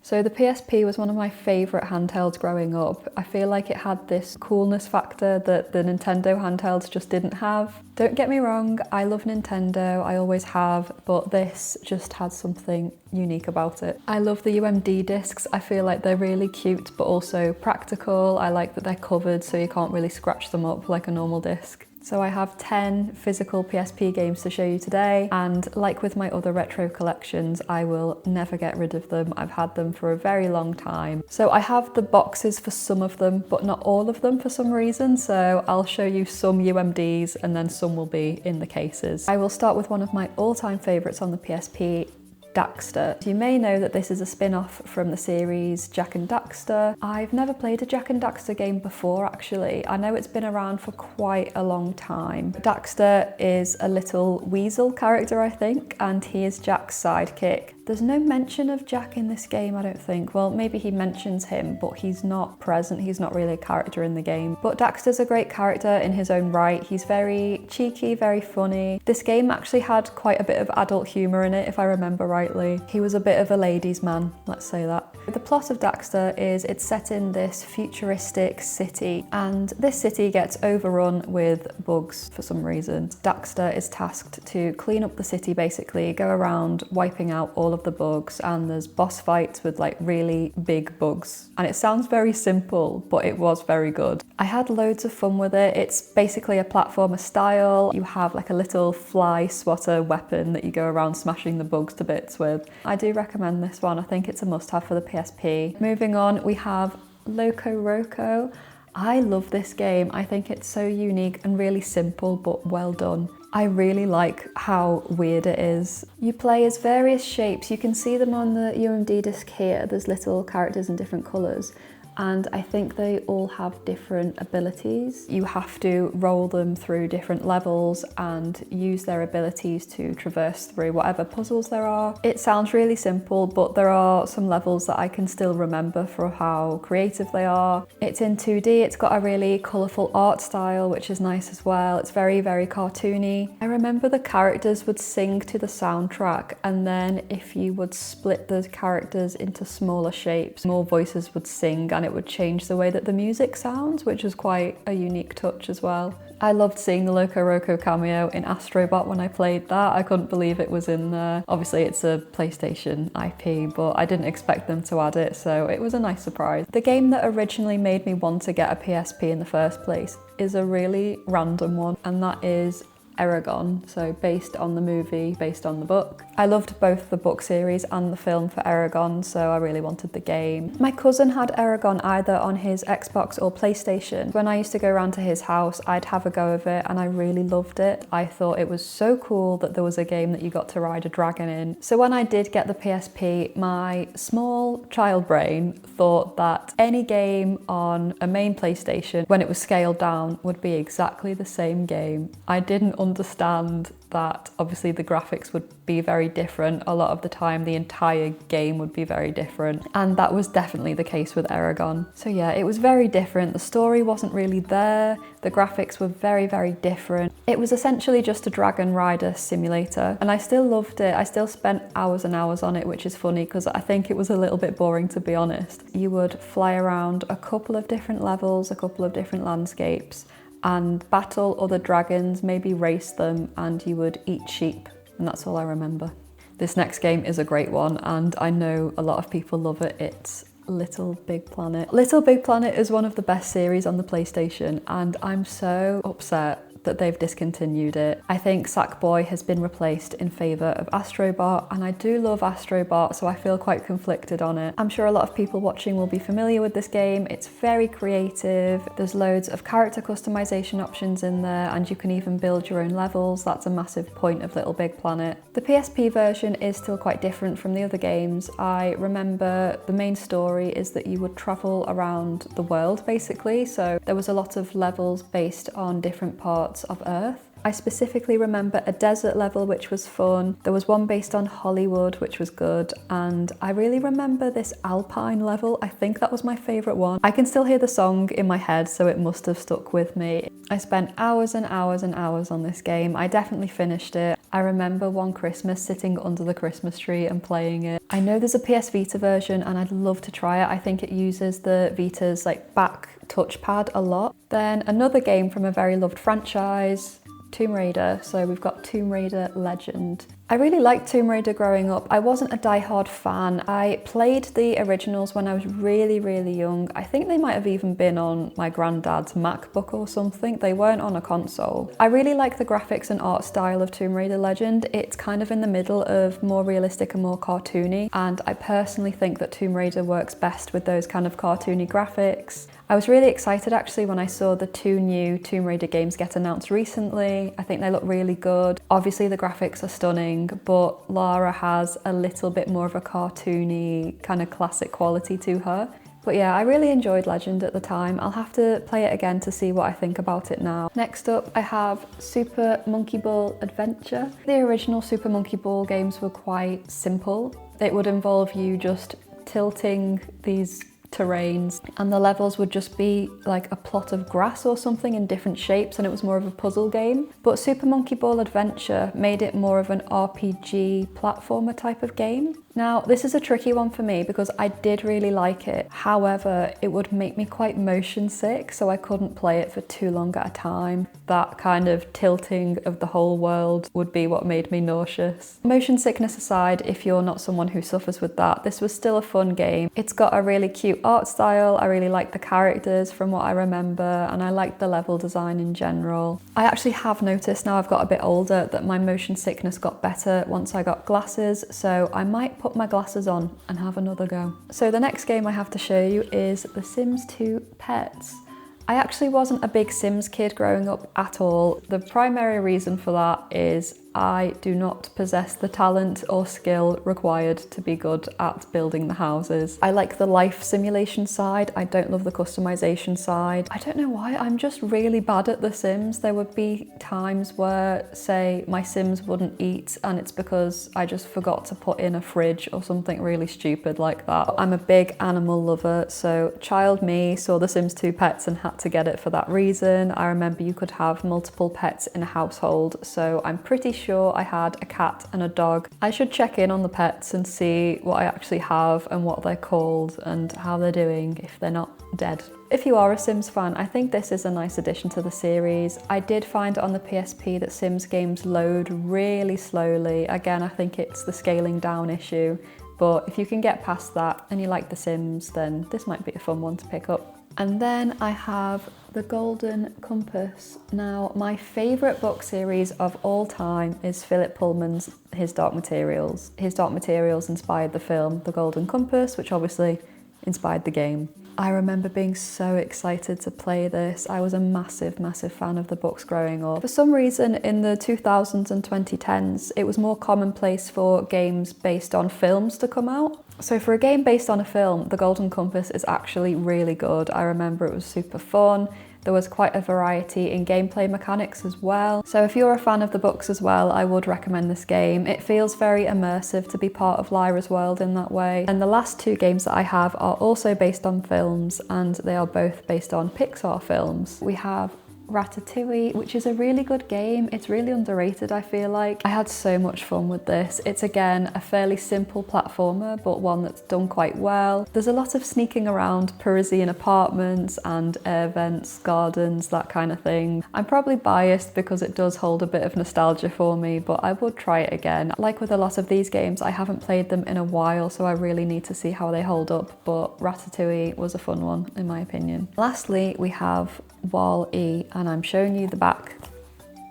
So the PSP was one of my favourite handhelds growing up. I feel like it had this coolness factor that the Nintendo handhelds just didn't have. Don't get me wrong, I love Nintendo, I always have, but this just had something unique about it. I love the UMD discs. I feel like they're really cute but also practical. I like that they're covered so you can't really scratch them up like a normal disc. So I have 10 physical PSP games to show you today, and like with my other retro collections, I will never get rid of them. I've had them for a very long time. So I have the boxes for some of them, but not all of them for some reason, so I'll show you some UMDs and then some will be in the cases. I will start with one of my all-time favourites on the PSP, Daxter. You may know that this is a spin-off from the series Jak and Daxter. I've never played a Jak and Daxter game before actually. I know it's been around for quite a long time. Daxter is a little weasel character, I think, and he is Jak's sidekick. There's no mention of Jak in this game, I don't think. Well, maybe he mentions him, but he's not present. He's not really a character in the game. But Daxter's a great character in his own right. He's very cheeky, very funny. This game actually had quite a bit of adult humour in it, if I remember rightly. He was a bit of a ladies' man, let's say that. The plot of Daxter is it's set in this futuristic city, and this city gets overrun with bugs for some reason. Daxter is tasked to clean up the city, basically, go around wiping out all of the bugs, and there's boss fights with like really big bugs. And it sounds very simple, but it was very good. I had loads of fun with it. It's basically a platformer style. You have like a little fly swatter weapon that you go around smashing the bugs to bits with. I do recommend this one. I think it's a must-have for the PSP. Moving on, we have Loco Roco. I love this game. I think it's so unique and really simple, but well done. I really like how weird it is. You play as various shapes. You can see them on the UMD disc here. There's little characters in different colours. And I think they all have different abilities. You have to roll them through different levels and use their abilities to traverse through whatever puzzles there are. It sounds really simple, but there are some levels that I can still remember for how creative they are. It's in 2D, it's got a really colourful art style, which is nice as well. It's very, very cartoony. I remember the characters would sing to the soundtrack, and then if you would split the characters into smaller shapes, more voices would sing, and it would change the way that the music sounds, which is quite a unique touch as well. I loved seeing the Loco Roco cameo in Astrobot when I played that. I couldn't believe it was in there. Obviously it's a PlayStation IP, but I didn't expect them to add it, so it was a nice surprise. The game that originally made me want to get a PSP in the first place is a really random one, and that is Eragon, so based on the movie, based on the book. I loved both the book series and the film for Eragon, so I really wanted the game. My cousin had Eragon either on his Xbox or PlayStation. When I used to go around to his house, I'd have a go of it, and I really loved it. I thought it was so cool that there was a game that you got to ride a dragon in. So when I did get the PSP, my small child brain thought that any game on a main PlayStation, when it was scaled down, would be exactly the same game. I didn't understand that obviously the graphics would be very different. A lot of the time the entire game would be very different, and that was definitely the case with Eragon. So yeah, it was very different. The story wasn't really there. The graphics were very, very different. It was essentially just a dragon rider simulator, and I still loved it. I still spent hours and hours on it, which is funny because I think it was a little bit boring, to be honest. You would fly around a couple of different levels, a couple of different landscapes, and battle other dragons, maybe race them, and you would eat sheep, and that's all I remember. This next game is a great one, and I know a lot of people love it. It's Little Big Planet. Little Big Planet is one of the best series on the PlayStation, and I'm so upset that they've discontinued it. I think Sackboy has been replaced in favour of Astrobot, and I do love Astrobot, so I feel quite conflicted on it. I'm sure a lot of people watching will be familiar with this game. It's very creative. There's loads of character customization options in there, and you can even build your own levels. That's a massive point of Little Big Planet. The PSP version is still quite different from the other games. I remember the main story is that you would travel around the world, basically, so there was a lot of levels based on different parts of Earth. I specifically remember a desert level which was fun. There was one based on Hollywood which was good, and I really remember this alpine level. I think that was my favourite one. I can still hear the song in my head, so it must have stuck with me. I spent hours and hours and hours on this game. I definitely finished it. I remember one Christmas sitting under the Christmas tree and playing it. I know there's a PS Vita version and I'd love to try it. I think it uses the Vita's like back touchpad a lot. Then another game from a very loved franchise, Tomb Raider. So we've got Tomb Raider Legend. I really liked Tomb Raider growing up. I wasn't a die-hard fan. I played the originals when I was really, really young. I think they might have even been on my granddad's MacBook or something. They weren't on a console. I really like the graphics and art style of Tomb Raider Legend. It's kind of in the middle of more realistic and more cartoony, and I personally think that Tomb Raider works best with those kind of cartoony graphics. I was really excited actually when I saw the 2 new Tomb Raider games get announced recently. I think they look really good. Obviously the graphics are stunning, but Lara has a little bit more of a cartoony kind of classic quality to her. But yeah, I really enjoyed Legend at the time. I'll have to play it again to see what I think about it now. Next up, I have Super Monkey Ball Adventure. The original Super Monkey Ball games were quite simple. It would involve you just tilting these terrains and the levels would just be like a plot of grass or something in different shapes, and it was more of a puzzle game. But Super Monkey Ball Adventure made it more of an RPG platformer type of game. Now, this is a tricky one for me because I did really like it. However, it would make me quite motion sick, so I couldn't play it for too long at a time. That kind of tilting of the whole world would be what made me nauseous. Motion sickness aside, if you're not someone who suffers with that, this was still a fun game. It's got a really cute art style. I really like the characters from what I remember, and I like the level design in general. I actually have noticed now I've got a bit older that my motion sickness got better once I got glasses, so I might put my glasses on and have another go. So the next game I have to show you is The Sims 2 Pets. I actually wasn't a big Sims kid growing up at all. The primary reason for that is I do not possess the talent or skill required to be good at building the houses. I like the life simulation side. I don't love the customization side. I don't know why, I'm just really bad at The Sims. There would be times where, say, my Sims wouldn't eat and it's because I just forgot to put in a fridge or something really stupid like that. I'm a big animal lover, so child me saw The Sims 2 Pets and had to get it for that reason. I remember you could have multiple pets in a household, so I'm pretty sure I had a cat and a dog. I should check in on the pets and see what I actually have and what they're called and how they're doing if they're not dead. If you are a Sims fan, I think this is a nice addition to the series. I did find on the PSP that Sims games load really slowly. Again, I think it's the scaling down issue, but if you can get past that and you like The Sims, then this might be a fun one to pick up. And then I have The Golden Compass. Now, my favourite book series of all time is Philip Pullman's His Dark Materials. His Dark Materials inspired the film The Golden Compass, which obviously inspired the game. I remember being so excited to play this. I was a massive, massive fan of the books growing up. For some reason, in the 2000s and 2010s, it was more commonplace for games based on films to come out. So for a game based on a film, The Golden Compass is actually really good. I remember it was super fun. There was quite a variety in gameplay mechanics as well. So if you're a fan of the books as well, I would recommend this game. It feels very immersive to be part of Lyra's world in that way. And the last 2 games that I have are also based on films, and they are both based on Pixar films. We have Ratatouille, which is a really good game. It's really underrated, I feel like. I had so much fun with this. It's again a fairly simple platformer, but one that's done quite well. There's a lot of sneaking around Parisian apartments and air vents, gardens, that kind of thing. I'm probably biased because it does hold a bit of nostalgia for me, but I would try it again. Like with a lot of these games, I haven't played them in a while, so I really need to see how they hold up, but Ratatouille was a fun one in my opinion. Lastly, we have Wall-E, and I'm showing you the back.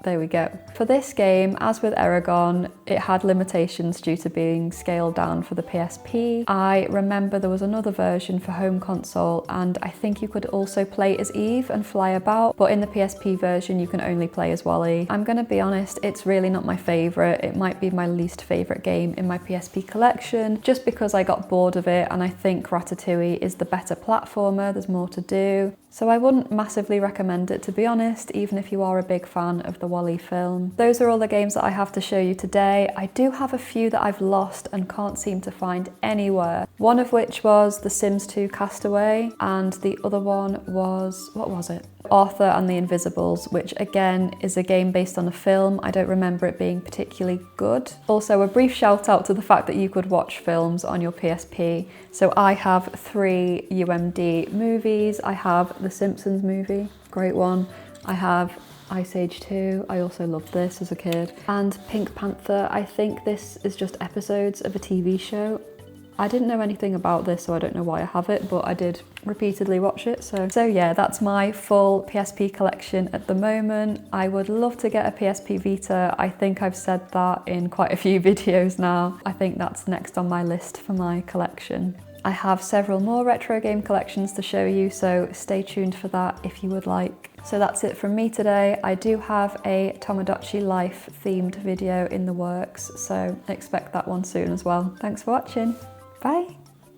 There we go. For this game, as with Eragon, it had limitations due to being scaled down for the PSP. I remember there was another version for home console, and I think you could also play as Eve and fly about, but in the PSP version you can only play as Wall-E. I'm gonna be honest, it's really not my favourite. It might be my least favourite game in my PSP collection, just because I got bored of it, and I think Ratatouille is the better platformer, there's more to do. So I wouldn't massively recommend it, to be honest, even if you are a big fan of the WALL-E film. Those are all the games that I have to show you today. I do have a few that I've lost and can't seem to find anywhere. One of which was The Sims 2 Castaway, and the other one was, what was it? Arthur and the Invisibles, which again is a game based on a film. I don't remember it being particularly good. Also, a brief shout out to the fact that you could watch films on your PSP. So I have 3 UMD movies. I have The Simpsons movie, great one. I have Ice Age 2, I also loved this as a kid. And Pink Panther, I think this is just episodes of a TV show. I didn't know anything about this, so I don't know why I have it, but I did repeatedly watch it. So yeah, that's my full PSP collection at the moment. I would love to get a PSP Vita. I think I've said that in quite a few videos now. I think that's next on my list for my collection. I have several more retro game collections to show you, so stay tuned for that if you would like. So that's it from me today. I do have a Tomodachi Life themed video in the works, so expect that one soon as well. Thanks for watching. Bye.